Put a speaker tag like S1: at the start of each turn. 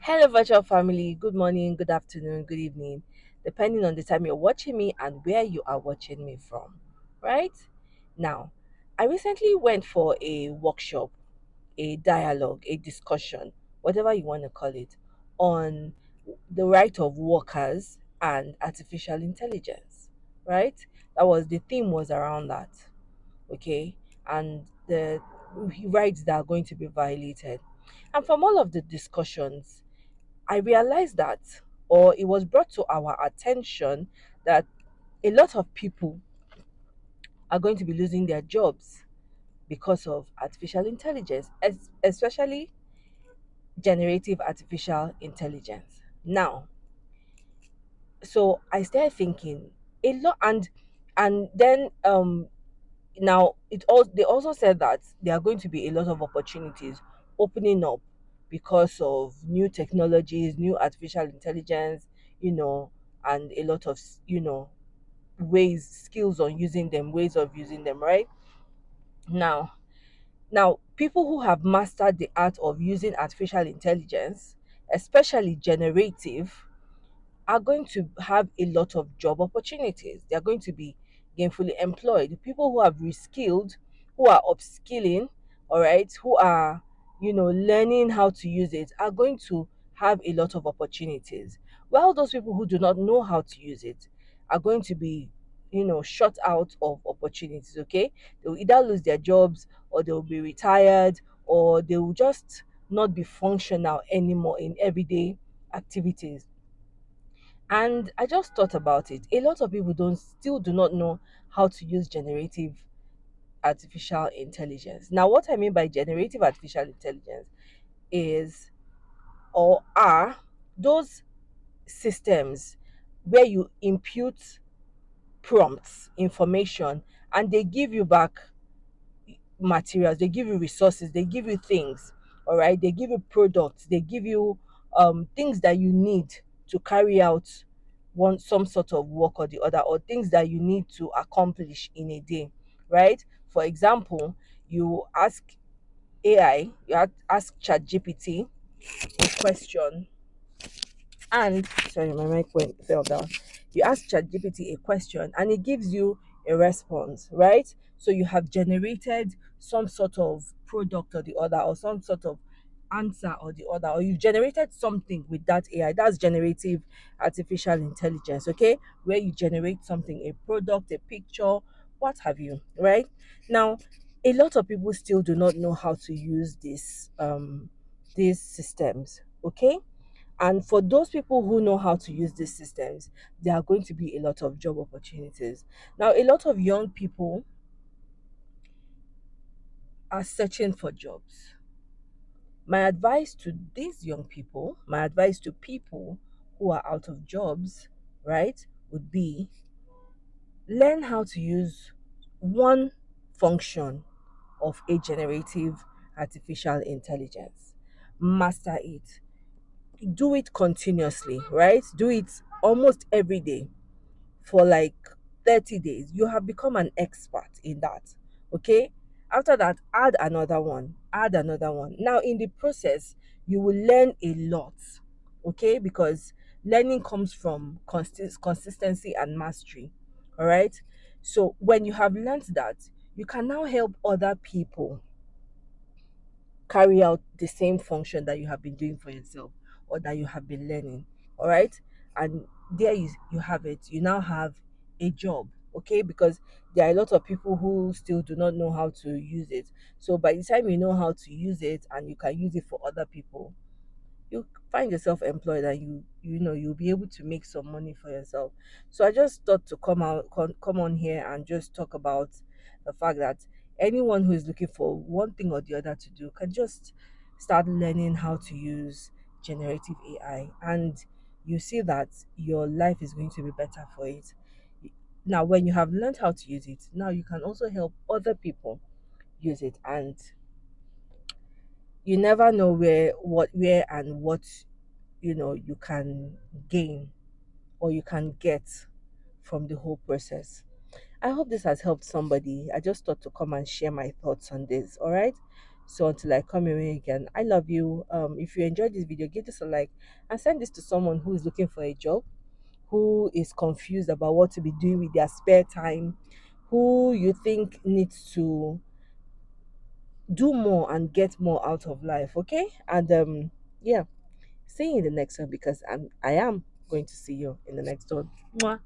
S1: Hello, virtual family. Good morning, good afternoon, good evening, depending on the time you're watching me and where you are watching me from. Right now, I recently went for a workshop, a dialogue, a discussion, whatever you want to call it, on the right of workers and artificial intelligence. Right? That was the theme was around that. Okay, and the rights that are going to be violated. And from all of the discussions, I realized that, or it was brought to our attention that a lot of people are going to be losing their jobs because of artificial intelligence, especially generative artificial intelligence. Now, so I started thinking a lot, and then now it all they also said that there are going to be a lot of opportunities opening up because of new technologies, new artificial intelligence, you know, and a lot of ways, skills on using them, ways of using them, right? Now now people who have mastered the art of using artificial intelligence, especially generative, are going to have a lot of job opportunities. They are going to be gainfully employed. People who have reskilled, who are upskilling, all right, who are, learning how to use it, are going to have a lot of opportunities. While those people who do not know how to use it are going to be, shut out of opportunities, okay? They will either lose their jobs, or they will be retired, or they will just not be functional anymore in everyday activities. And I just thought about it. A lot of people don't still do not know how to use generative artificial intelligence. Now, what I mean by generative artificial intelligence is, or are, those systems where you input prompts, information, and they give you back materials, they give you resources, they give you things, all right, they give you products, they give you things that you need to carry out one some sort of work or the other, or things that you need to accomplish in a day, right? For example, you ask ask ChatGPT a question, and sorry, my mic went fell down. You ask ChatGPT a question and it gives you a response, right? So you have generated some sort of product or the other, or some sort of answer or the other, or you've generated something with that AI. That's generative artificial intelligence, okay? Where you generate something, a product, a picture, what have you, right? Now, a lot of people still do not know how to use these systems, okay? And for those people who know how to use these systems, there are going to be a lot of job opportunities. Now, a lot of young people are searching for jobs. My advice to these young people, my advice to people who are out of jobs, right, would be learn how to use one function of a generative artificial intelligence. Master it. Do it continuously, right? Do it almost every day for like 30 days. You have become an expert in that. Okay. After that, add another one. Now, in the process, you will learn a lot. Okay. Because learning comes from consistency and mastery. All right. So, when you have learned that, you can now help other people carry out the same function that you have been doing for yourself, or that you have been learning. All right. And there is you have it. You now have a job. Okay, because there are a lot of people who still do not know how to use it. So by the time you know how to use it and you can use it for other people, you find yourself employed, and you'll be able to make some money for yourself. So I just thought to come on here and just talk about the fact that anyone who is looking for one thing or the other to do can just start learning how to use generative AI, and you see that your life is going to be better for it. Now, when you have learned how to use it, now you can also help other people use it. And you never know where and what you can gain, or you can get from the whole process. I hope this has helped somebody. I just thought to come and share my thoughts on this. All right. So until I come your way again, I love you. If you enjoyed this video, give this a like and send this to someone who is looking for a job, who is confused about what to be doing with their spare time, who you think needs to do more and get more out of life. Okay, and yeah, see you in the next one, because I am going to see you in the next one. Mwah.